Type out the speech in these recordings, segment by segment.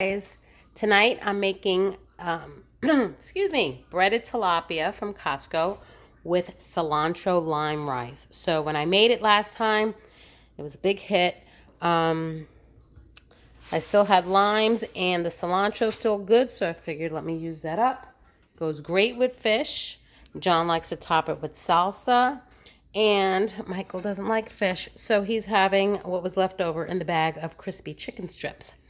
Guys, tonight I'm making excuse me, breaded tilapia from Costco with cilantro lime rice. So when I made it last time, it was a big hit. I still had limes and the cilantro still good, so I figured let me use that up. Goes great with fish. John likes to top it with salsa. And Michael doesn't like fish, so he's having what was left over in the bag of crispy chicken strips.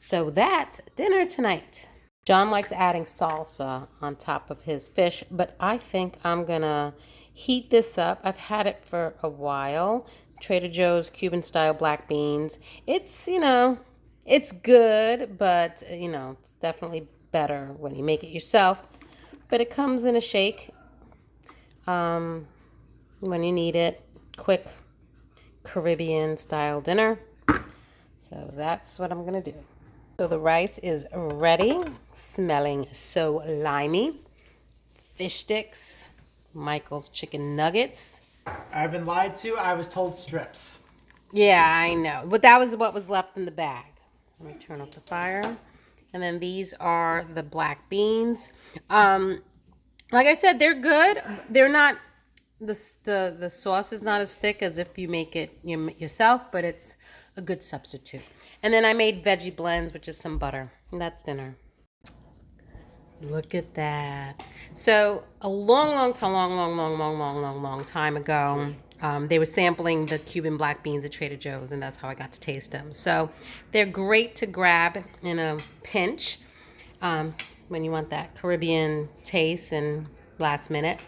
So that's dinner tonight. John likes adding salsa on top of his fish, but I think I'm gonna heat this up. I've had it for a while. Trader Joe's Cuban style black beans. It's good, but it's definitely better when you make it yourself. But it comes in a shake when you need it. Quick Caribbean style dinner. So that's what I'm gonna do. So the rice is ready, smelling so limey. Fish sticks, Michael's chicken nuggets. I've been lied to. I was told strips. Yeah, I know. But that was what was left in the bag. Let me turn off the fire. And then these are the black beans. Like I said, they're good. They're not, the sauce is not as thick as if you make it yourself, but it's a good substitute. And then I made veggie blends, which is some butter. And that's dinner. Look at that. So a long time ago, they were sampling the Cuban black beans at Trader Joe's, and that's how I got to taste them. So they're great to grab in a pinch when you want that Caribbean taste and last minute.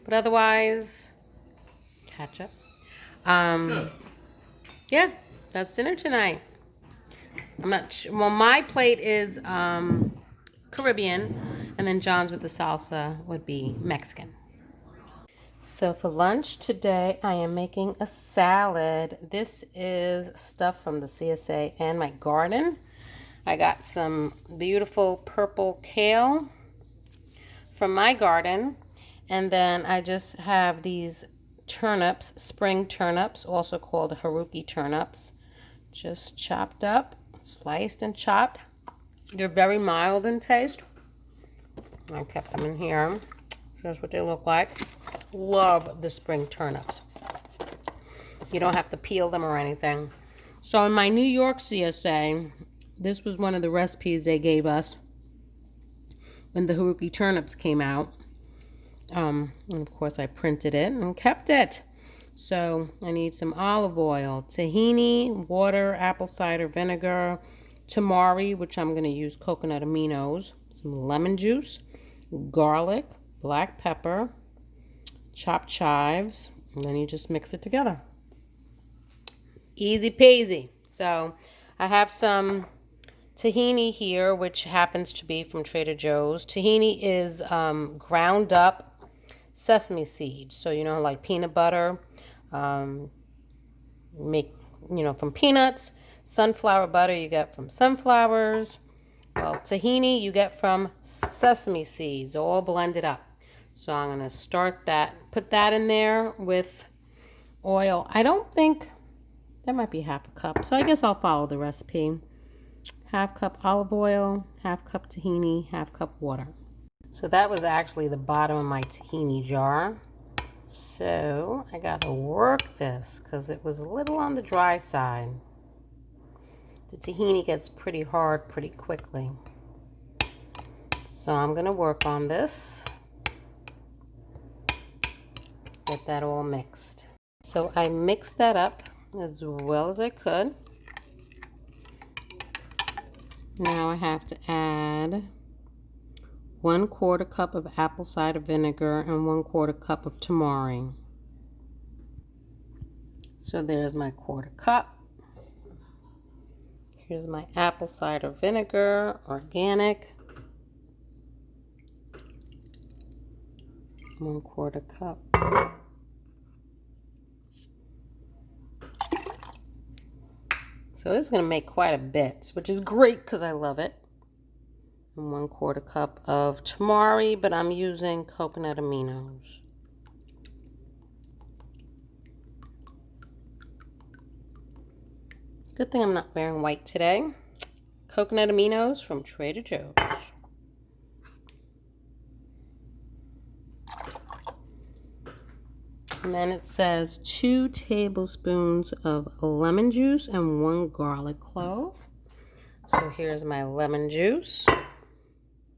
But otherwise, ketchup. Yeah, that's dinner tonight. I'm not sure. Well, my plate is Caribbean, and then John's with the salsa would be Mexican. So for lunch today, I am making a salad. This is stuff from the CSA and my garden. I got some beautiful purple kale from my garden, and then I just have these turnips, spring turnips, also called haruki turnips, just chopped up, sliced and chopped. They're very mild in taste. I kept them in here. Here's what they look like. Love the spring turnips. You don't have to peel them or anything. So in my New York CSA, this was one of the recipes they gave us when the haruki turnips came out. And of course I printed it and kept it. So I need some olive oil, tahini, water, apple cider vinegar, tamari, which I'm going to use coconut aminos, some lemon juice, garlic, black pepper, chopped chives, and then you just mix it together. Easy peasy. So I have some tahini here, which happens to be from Trader Joe's. Tahini is ground up sesame seeds. So, like peanut butter, make, from peanuts. Sunflower butter you get from sunflowers. Well, tahini you get from sesame seeds, all blended up. So I'm going to start that, put that in there with oil. I don't think, that might be half a cup. So I guess I'll follow the recipe. Half cup olive oil, half cup tahini, half cup water. So that was actually the bottom of my tahini jar. So I got to work this because it was a little on the dry side. The tahini gets pretty hard pretty quickly. So I'm going to work on this. Get that all mixed. So I mixed that up as well as I could. Now I have to add 1/4 cup of apple cider vinegar and 1/4 cup of tamari. So there's my 1/4 cup. Here's my apple cider vinegar, organic. 1/4 cup. So this is going to make quite a bit, which is great because I love it. And 1/4 cup of tamari, but I'm using coconut aminos. Good thing I'm not wearing white today. coconut aminos from Trader Joe's. And then it says 2 tablespoons of lemon juice and 1 garlic clove. So here's my lemon juice.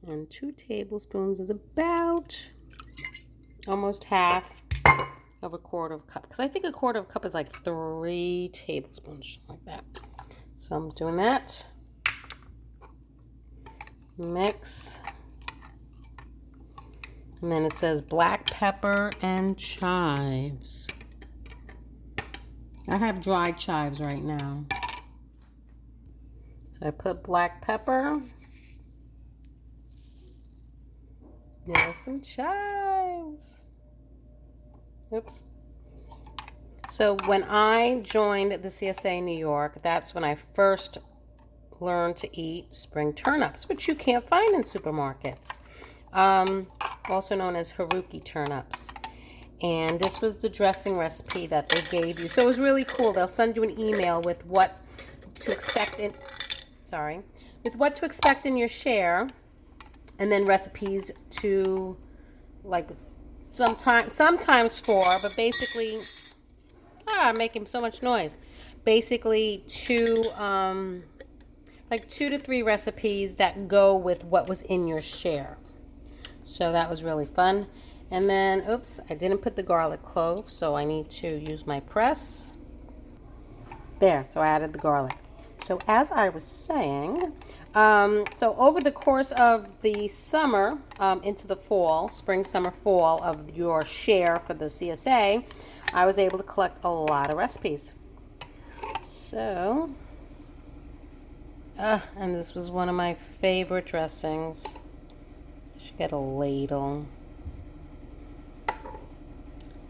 And 2 tablespoons is about almost half of a quarter of a cup. Because I think a quarter of a cup is like 3 tablespoons, like that. So I'm doing that. Mix. And then it says black pepper and chives. I have dried chives right now. So I put black pepper. There's some chives. Oops. So when I joined the CSA New York, that's when I first learned to eat spring turnips, which you can't find in supermarkets. Also known as haruki turnips. And this was the dressing recipe that they gave you. So it was really cool. They'll send you an email with what to expect in your share, and then recipes to, like, sometimes 4, but basically I'm making so much noise. Basically 2 to 3 recipes that go with what was in your share. So that was really fun. And then, oops, I didn't put the garlic clove, so I need to use my press. There, so I added the garlic. So as I was saying, so over the course of the summer into the fall, spring, summer, fall of your share for the CSA, I was able to collect a lot of recipes. So, and this was one of my favorite dressings. Should get a ladle.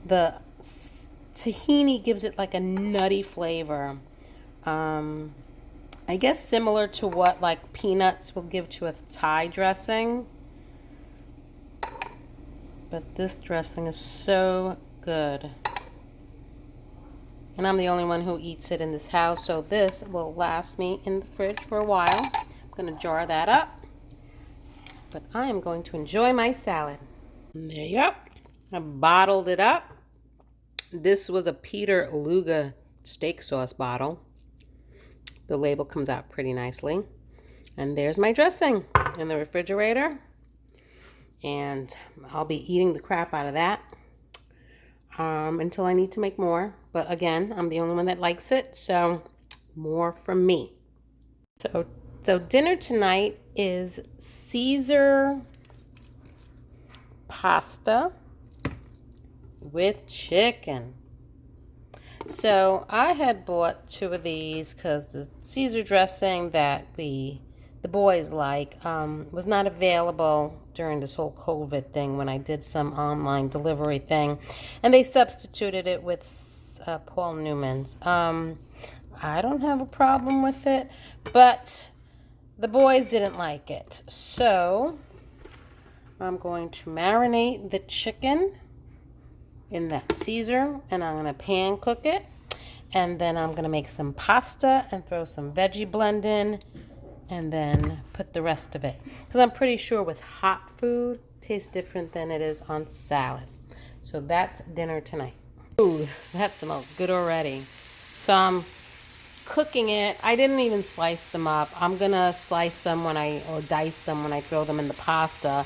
The tahini gives it like a nutty flavor. I guess similar to what like peanuts will give to a Thai dressing. But this dressing is so good. And I'm the only one who eats it in this house, so this will last me in the fridge for a while. I'm going to jar that up. But I am going to enjoy my salad. And there you go. I bottled it up. This was a Peter Luger steak sauce bottle. The label comes out pretty nicely. And there's my dressing in the refrigerator. And I'll be eating the crap out of that until I need to make more. But again, I'm the only one that likes it, so more from me. So dinner tonight is Caesar pasta with chicken. So I had bought 2 of these because the Caesar dressing that the boys like was not available during this whole COVID thing when I did some online delivery thing, and they substituted it with Paul Newman's. I don't have a problem with it, but the boys didn't like it. So I'm going to marinate the chicken in that Caesar, and I'm going to pan cook it, and then I'm going to make some pasta and throw some veggie blend in, and then put the rest of it, because I'm pretty sure with hot food it tastes different than it is on salad. So that's dinner tonight. Ooh, that smells good already. So I'm cooking it. I didn't even slice them up. I'm gonna slice them or dice them when I throw them in the pasta.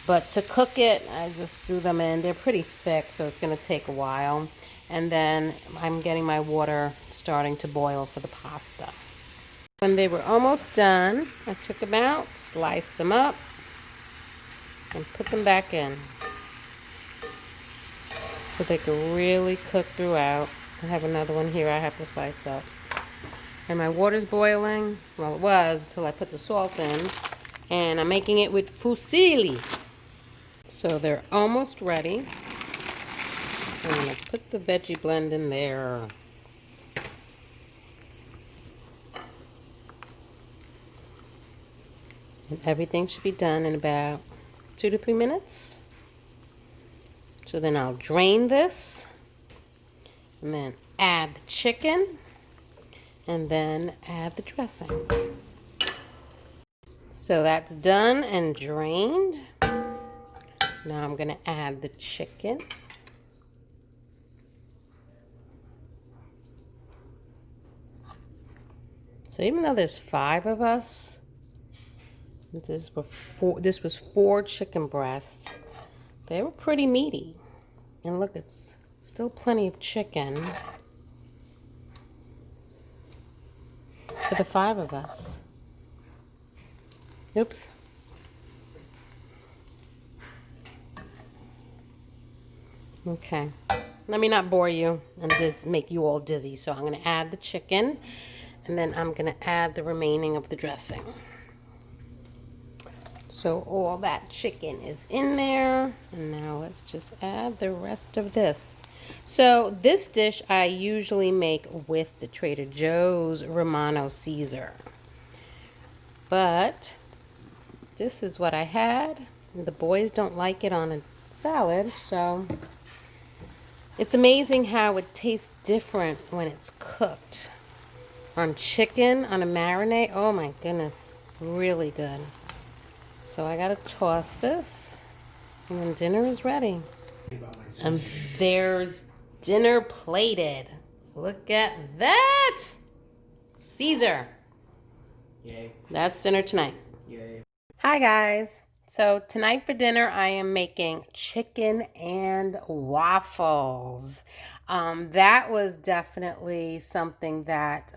But to cook it, I just threw them in. They're pretty thick, so it's going to take a while. And then I'm getting my water starting to boil for the pasta. When they were almost done, I took them out, sliced them up, and put them back in. So they could really cook throughout. I have another one here I have to slice up. And my water's boiling. Well, it was until I put the salt in. And I'm making it with fusilli. So they're almost ready. I'm going to put the veggie blend in there. And everything should be done in about 2 to 3 minutes. So then I'll drain this. And then add the chicken. And then add the dressing. So that's done and drained. Now I'm gonna add the chicken. So even though there's 5 of us, this was 4 chicken breasts. They were pretty meaty. And look, it's still plenty of chicken for the 5 of us. Oops. Okay. Let me not bore you and just make you all dizzy. So I'm going to add the chicken, and then I'm going to add the remaining of the dressing. So all that chicken is in there, and now let's just add the rest of this. So this dish I usually make with the Trader Joe's Romano Caesar, but this is what I had. The boys don't like it on a salad, so it's amazing how it tastes different when it's cooked. On chicken, on a marinade, oh my goodness, really good. So I gotta toss this, and then dinner is ready. And there's dinner plated. Look at that! Caesar. Yay. That's dinner tonight. Yay. Hi guys. So tonight for dinner I am making chicken and waffles. That was definitely something that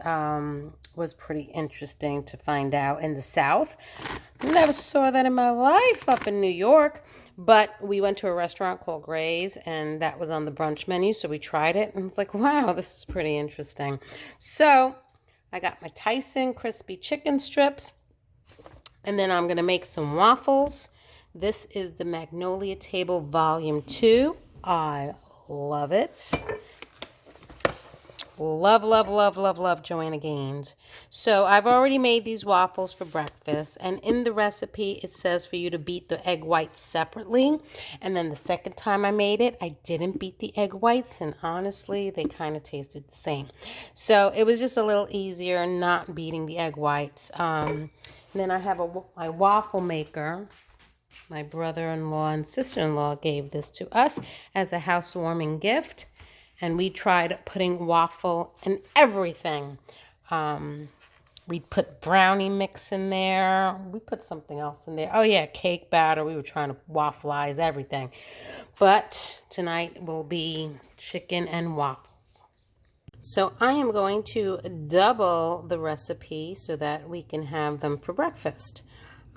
was pretty interesting to find out in the South. Never saw that in my life up in New York, but we went to a restaurant called Gray's and that was on the brunch menu, so we tried it and it's like, wow, this is pretty interesting. So I got my Tyson crispy chicken strips, and then I'm going to make some waffles. This is the Magnolia Table Volume 2. I love it. Love, love, love, love, love Joanna Gaines. So I've already made these waffles for breakfast. And in the recipe, it says for you to beat the egg whites separately. And then the second time I made it, I didn't beat the egg whites. And honestly, they kind of tasted the same. So it was just a little easier not beating the egg whites. Then I have my waffle maker. My brother-in-law and sister-in-law gave this to us as a housewarming gift. And we tried putting waffle in everything. We put brownie mix in there. We put something else in there. Oh, yeah, cake batter. We were trying to waffleize everything. But tonight will be chicken and waffles. So I am going to double the recipe so that we can have them for breakfast.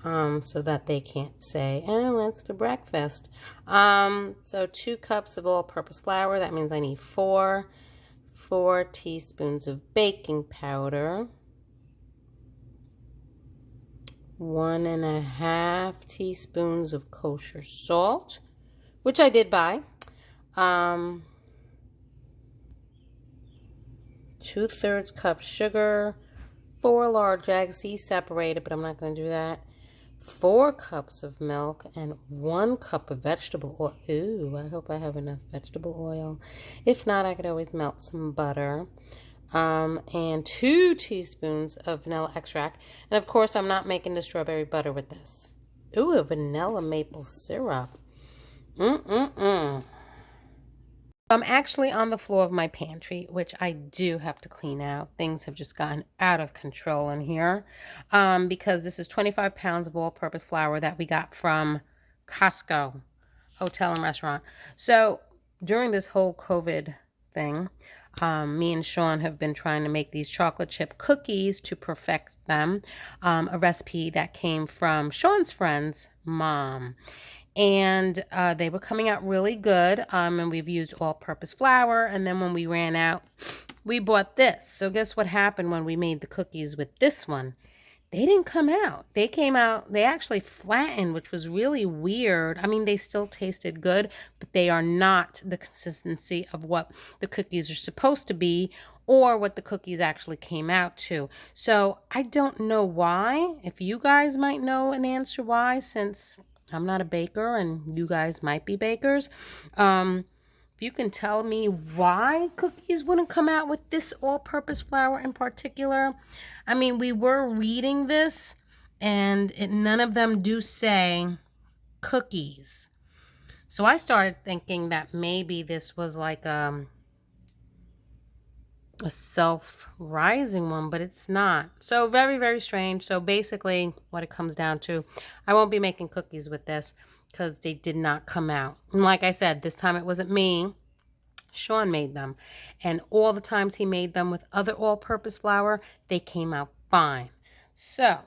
So that they can't say, oh, what's for breakfast? So 2 cups of all-purpose flour. That means I need 4 teaspoons of baking powder, 1.5 teaspoons of kosher salt, which I did buy, 2/3 cup sugar, 4 large eggs. These separated, but I'm not going to do that. 4 cups of milk and 1 cup of vegetable oil. Ooh, I hope I have enough vegetable oil. If not, I could always melt some butter. And 2 teaspoons of vanilla extract. And of course, I'm not making the strawberry butter with this. Ooh, a vanilla maple syrup. I'm actually on the floor of my pantry, which I do have to clean out. Things have just gotten out of control in here because this is 25 pounds of all-purpose flour that we got from Costco Hotel and Restaurant. So during this whole COVID thing, me and Sean have been trying to make these chocolate chip cookies to perfect them, a recipe that came from Sean's friend's mom. And they were coming out really good, and we've used all-purpose flour. And then when we ran out, we bought this. So guess what happened when we made the cookies with this one? They didn't come out. They came out, they actually flattened, which was really weird. I mean, they still tasted good, but they are not the consistency of what the cookies are supposed to be or what the cookies actually came out to. So I don't know why. If you guys might know an answer why, since I'm not a baker and you guys might be bakers. If you can tell me why cookies wouldn't come out with this all-purpose flour in particular. I mean, we were reading this and none of them do say cookies. So I started thinking that maybe this was like a self-rising one, but it's not. So very, very strange. So basically what it comes down to, I won't be making cookies with this because they did not come out. And like I said, this time it wasn't me. Sean made them. And all the times he made them with other all-purpose flour, they came out fine. So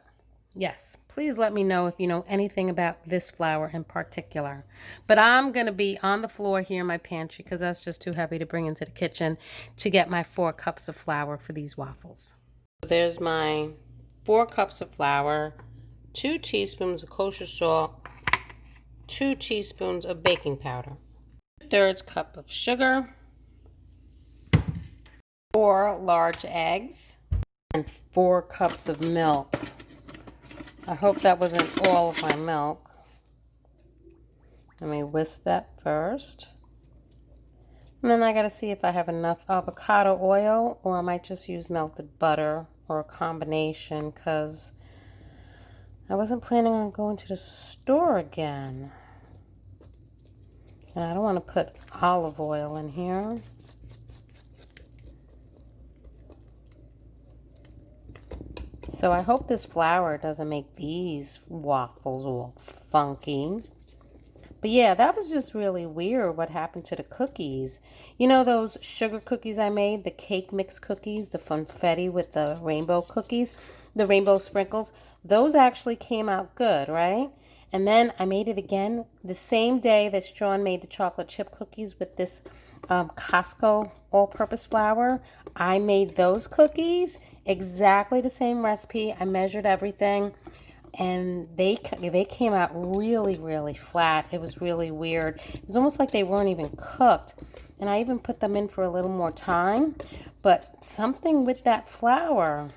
yes, please let me know if you know anything about this flour in particular. But I'm going to be on the floor here in my pantry because that's just too heavy to bring into the kitchen to get my 4 cups of flour for these waffles. There's my 4 cups of flour, 2 teaspoons of kosher salt, 2 teaspoons of baking powder, 2/3 cup of sugar, 4 large eggs, and 4 cups of milk. I hope that wasn't all of my milk. Let me whisk that first. And then I gotta see if I have enough avocado oil, or I might just use melted butter or a combination, because I wasn't planning on going to the store again. And I don't want to put olive oil in here. So I hope this flour doesn't make these waffles all funky. But yeah, that was just really weird what happened to the cookies. You know those sugar cookies I made, the cake mix cookies, the funfetti with the rainbow cookies, the rainbow sprinkles? Those actually came out good, right? And then I made it again the same day that Sean made the chocolate chip cookies with this Costco all-purpose flour. I made those cookies, exactly the same recipe. I measured everything. And they came out really, really flat. It was really weird. It was almost like they weren't even cooked. And I even put them in for a little more time. But something with that flour,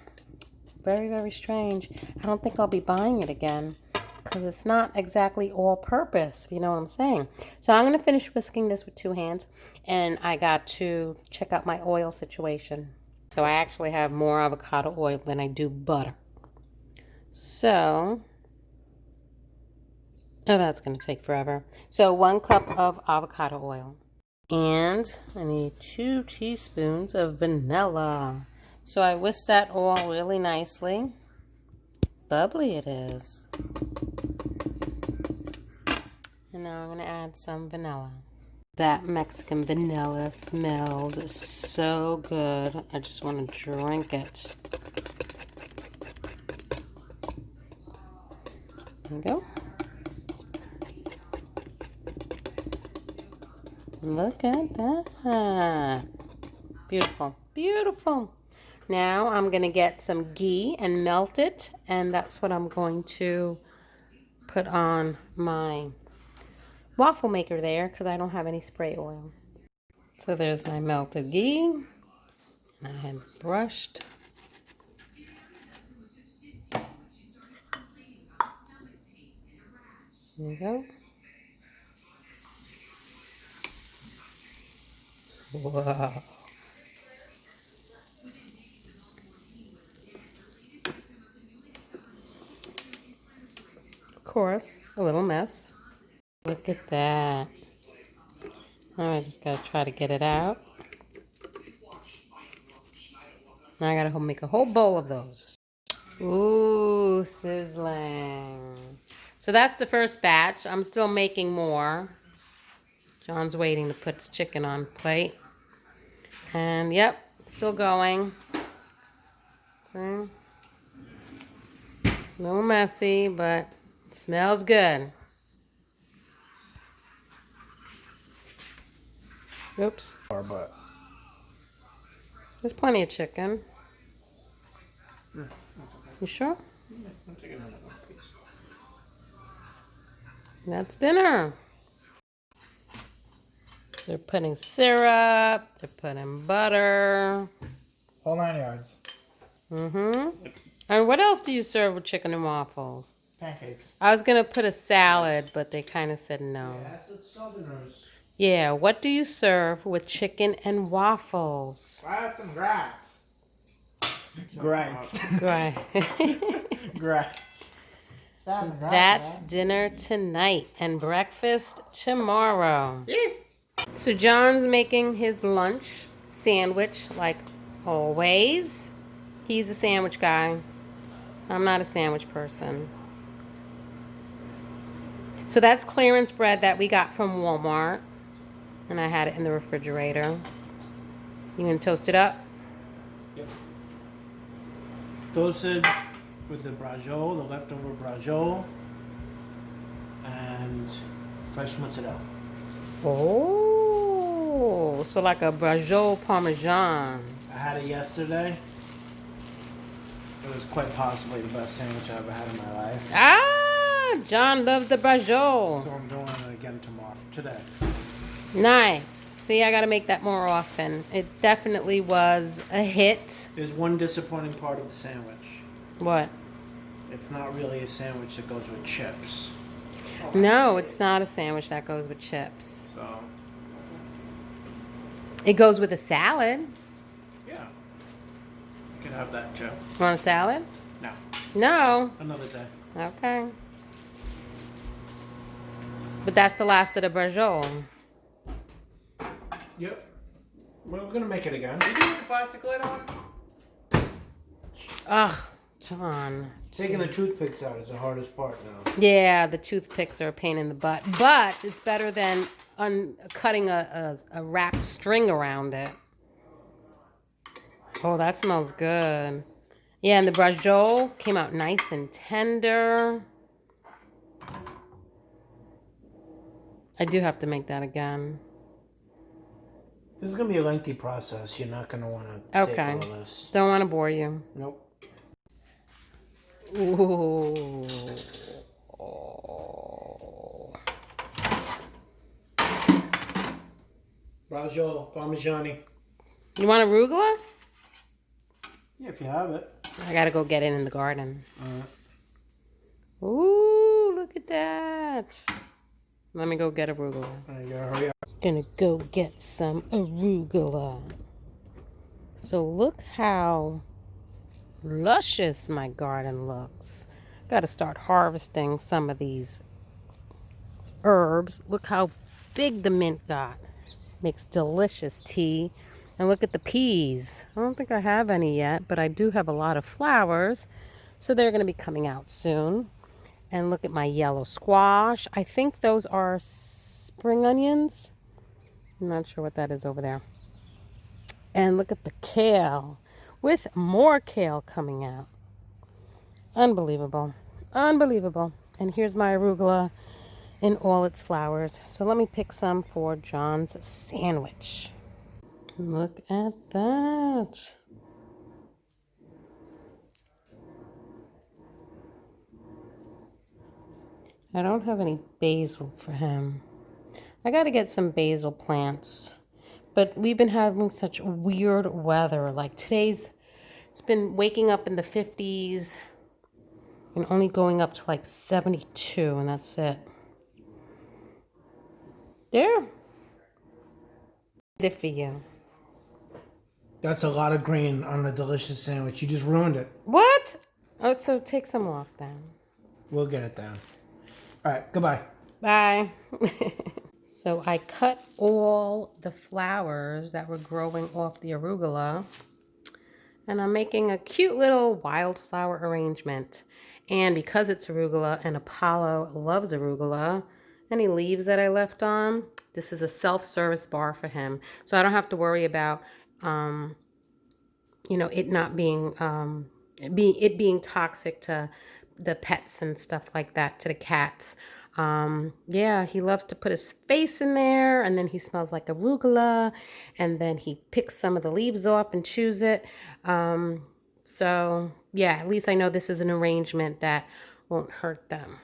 very, very strange. I don't think I'll be buying it again because it's not exactly all-purpose, if you know what I'm saying. So I'm going to finish whisking this with 2 hands. And I got to check out my oil situation. So I actually have more avocado oil than I do butter. So, oh, that's going to take forever. So 1 cup of avocado oil. And I need 2 teaspoons of vanilla. So I whisk that all really nicely. Bubbly it is. And now I'm going to add some vanilla. That Mexican vanilla smells so good. I just want to drink it. There we go. Look at that. Beautiful, beautiful. Now I'm going to get some ghee and melt it, and that's what I'm going to put on my waffle maker there because I don't have any spray oil. So there's my melted ghee. I had brushed. There you go. Wow. Of course, a little mess. Look at that. Now I just gotta try to get it out. Now I gotta make a whole bowl of those. Ooh, sizzling. So that's the first batch. I'm still making more. John's waiting to put his chicken on plate. And yep, still going. Okay. A little messy, but smells good. Oops. But There's plenty of chicken. You sure? I'm taking another piece. That's dinner. They're putting syrup. They're putting butter. Whole 9 yards. Mm-hmm. And what else do you serve with chicken and waffles? Pancakes. I was going to put a salad, but they kind of said no. That's the Southerners. Yeah, what do you serve with chicken and waffles? I had some grass. Grats. Right. Grats. That's dinner tonight and breakfast tomorrow. So John's making his lunch sandwich like always. He's a sandwich guy. I'm not a sandwich person. So that's clearance bread that we got from Walmart. And I had it in the refrigerator. You gonna toast it up? Yep. Toasted with the braciole, the leftover braciole, and fresh mozzarella. Oh, so like a Braciole Parmigiana. I had it yesterday. It was quite possibly the best sandwich I ever had in my life. Ah, John loves the Braciole. So I'm doing it again today. Nice. See, I gotta make that more often. It definitely was a hit. There's one disappointing part of the sandwich. What? It's not really a sandwich that goes with chips. No, it's not a sandwich that goes with chips. So, It goes with a salad. yeah. You can have that too. Want a salad? No. No. Another day. Okay. But that's the last of the Braciole. Yep. We're gonna make it again. You doing the plastic lid on? Ugh, John. Taking the toothpicks out is the hardest part now. Yeah, the toothpicks are a pain in the butt. But it's better than cutting a wrapped string around it. Oh, that smells good. Yeah, and the Braciole came out nice and tender. I do have to make that again. This is gonna be a lengthy process. You're not gonna want to Okay. take all this. Don't want to bore you. Nope. Ooh. Braciole Parmigiani. You want arugula? Yeah, if you have it. I gotta go get it in the garden. Alright. Ooh, look at that. Let me go get arugula. You gotta hurry up. Gonna go get some arugula. So look how luscious my garden looks. Gotta start harvesting some of these herbs. Look how big the mint got. Makes delicious tea. And look at the peas. I don't think I have any yet, but I do have a lot of flowers. So they're gonna be coming out soon. And look at my yellow squash. I think those are spring onions. I'm not sure what that is over there. And look at the kale with more kale coming out. Unbelievable. Unbelievable. And here's my arugula in all its flowers. So let me pick some for John's sandwich. Look at that. I don't have any basil for him. I got to get some basil plants. But we've been having such weird weather. Like it's been waking up in the 50s and only going up to like 72, and that's it. There. Good for you. That's a lot of green on a delicious sandwich. You just ruined it. What? Oh, so take some off then. We'll get it down. Alright, goodbye. Bye. So I cut all the flowers that were growing off the arugula, and I'm making a cute little wildflower arrangement. And because it's arugula and Apollo loves arugula, any leaves that I left on, this is a self-service bar for him. So I don't have to worry about, it not being, being toxic to the pets and stuff like that, to the cats. Yeah, he loves to put his face in there, and then he smells like arugula, and then he picks some of the leaves off and chews it. So yeah, at least I know this is an arrangement that won't hurt them.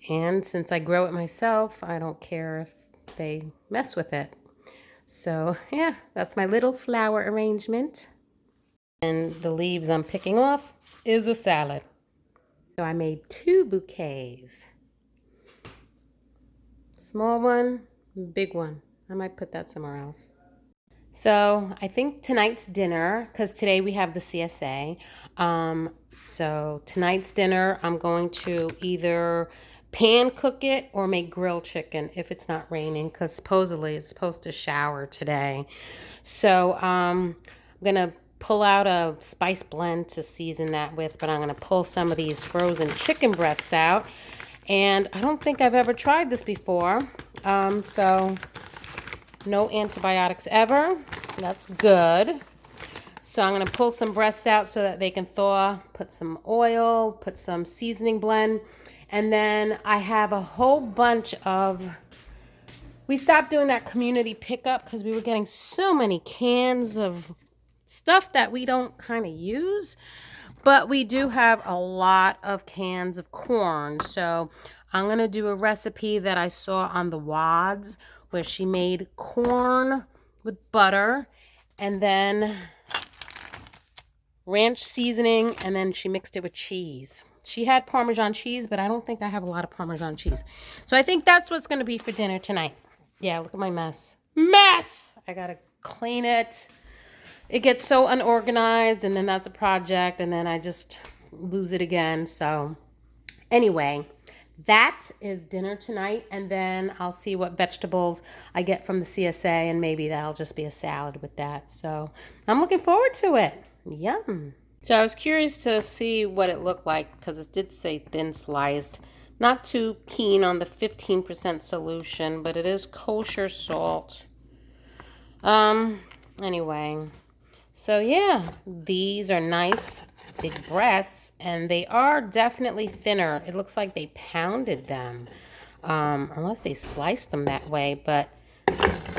And since I grow it myself, I don't care if they mess with it. So yeah, that's my little flower arrangement. And the leaves I'm picking off is a salad. So I made 2 bouquets. Small one, big one. I might put that somewhere else. So I think tonight's dinner, because today we have the CSA. So tonight's dinner, I'm going to either pan cook it or make grilled chicken if it's not raining, because supposedly it's supposed to shower today. So I'm gonna pull out a spice blend to season that with, but I'm gonna pull some of these frozen chicken breasts out. And I don't think I've ever tried this before. So no antibiotics ever. That's good. So I'm going to pull some breasts out so that they can thaw, put some oil, put some seasoning blend. And then I have a whole bunch of... We stopped doing that community pickup because we were getting so many cans of stuff that we don't kind of use. But we do have a lot of cans of corn. So I'm going to do a recipe that I saw on the Wads where she made corn with butter and then ranch seasoning, and then she mixed it with cheese. She had Parmesan cheese, but I don't think I have a lot of Parmesan cheese. So I think that's what's going to be for dinner tonight. Yeah, look at my mess. Mess! I got to clean it. It gets so unorganized, and then that's a project, and then I just lose it again. So anyway, that is dinner tonight, and then I'll see what vegetables I get from the CSA, and maybe that'll just be a salad with that. So I'm looking forward to it. Yum. So I was curious to see what it looked like because it did say thin sliced. Not too keen on the 15% solution, but it is kosher salt. Anyway, so yeah, these are nice big breasts, and they are definitely thinner. It looks like they pounded them, unless they sliced them that way, but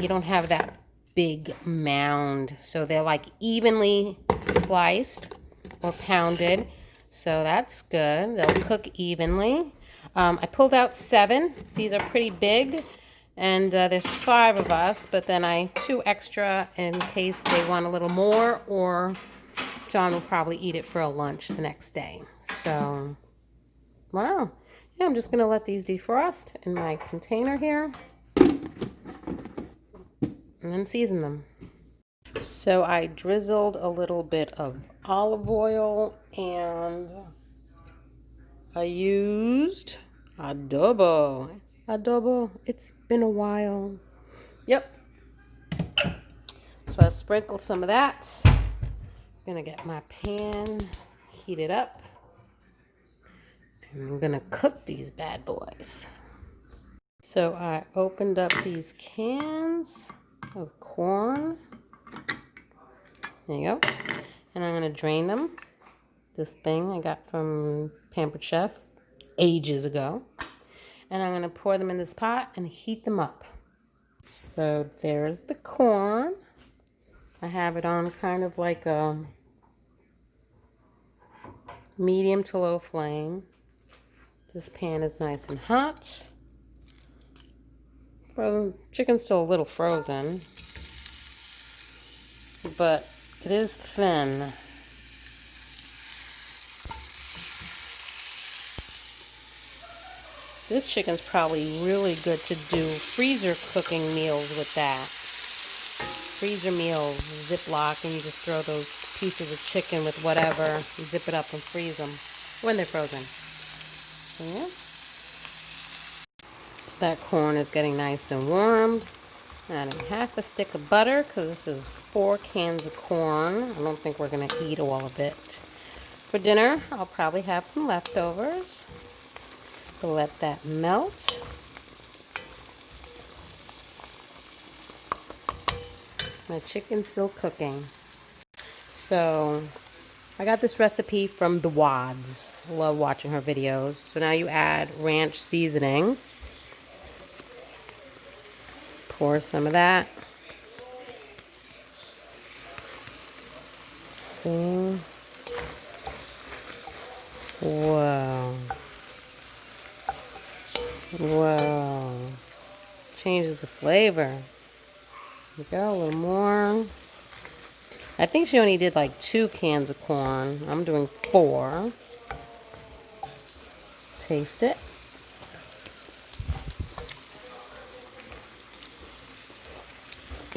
you don't have that big mound. So they're like evenly sliced or pounded. So that's good. They'll cook evenly. I pulled out 7. These are pretty big. And there's 5 of us, but then 2 extra in case they want a little more, or John will probably eat it for a lunch the next day. So, wow. Yeah, I'm just going to let these defrost in my container here and then season them. So I drizzled a little bit of olive oil and I used adobo. Adobo, it's been a while. Yep. So I sprinkled some of that. Gonna get my pan heated up. And I'm gonna cook these bad boys. So I opened up these cans of corn. There you go. And I'm gonna drain them. This thing I got from Pampered Chef ages ago. And I'm gonna pour them in this pot and heat them up. So there's the corn. I have it on kind of like a medium to low flame. This pan is nice and hot. Frozen chicken's still a little frozen, but it is thin. This chicken's probably really good to do freezer cooking meals with that. Freezer meals, Ziploc, and you just throw those pieces of chicken with whatever, zip it up and freeze them when they're frozen. So, yeah. That corn is getting nice and warmed. Adding half a stick of butter because this is 4 cans of corn. I don't think we're going to eat all of it. For dinner, I'll probably have some leftovers. So let that melt. My chicken's still cooking. So I got this recipe from the Wads. I love watching her videos. So now you add ranch seasoning. Pour some of that. See? Whoa. Whoa. Changes the flavor. There we go, a little more. I think she only did like 2 cans of corn. I'm doing 4. Taste it.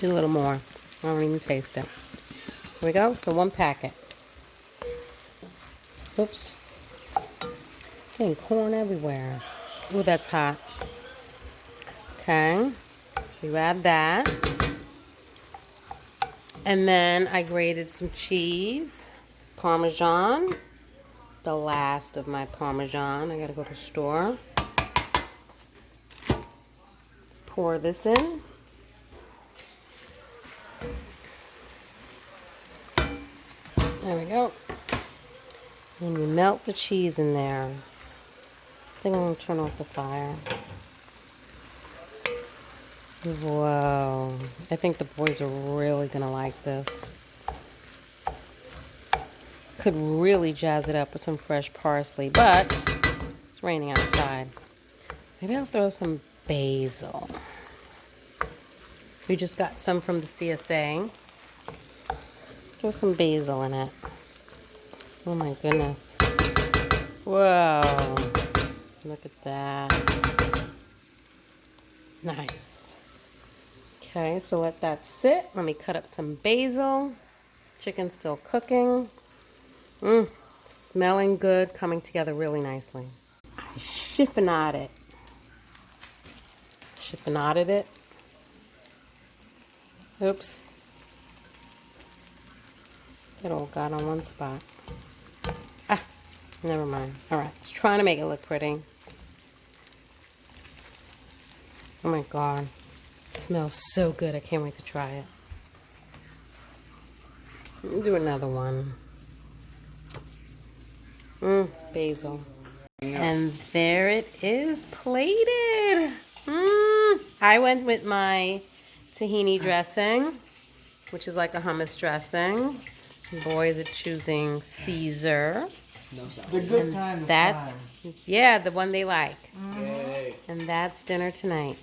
Do a little more. I don't even taste it. Here we go. So 1 packet. Oops. Getting corn everywhere. Ooh, that's hot. Okay. So you add that. And then I grated some cheese. Parmesan. The last of my Parmesan. I gotta go to the store. Let's pour this in. There we go. And you melt the cheese in there. I think I'm going to turn off the fire. Whoa. I think the boys are really going to like this. Could really jazz it up with some fresh parsley, but it's raining outside. Maybe I'll throw some basil. We just got some from the CSA. Throw some basil in it. Oh my goodness. Whoa. Look at that. Nice. Okay, so let that sit. Let me cut up some basil. Chicken's still cooking. Smelling good, coming together really nicely. I chiffonade it. Chiffonaded it. Oops. It all got on one spot. Ah, never mind. All right, just trying to make it look pretty. Oh my God, it smells so good. I can't wait to try it. Let me do another one. Basil. And there it is, plated. I went with my tahini dressing, which is like a hummus dressing. The boys are choosing Caesar. The good kind this time. Yeah, the one they like. Yay. And that's dinner tonight.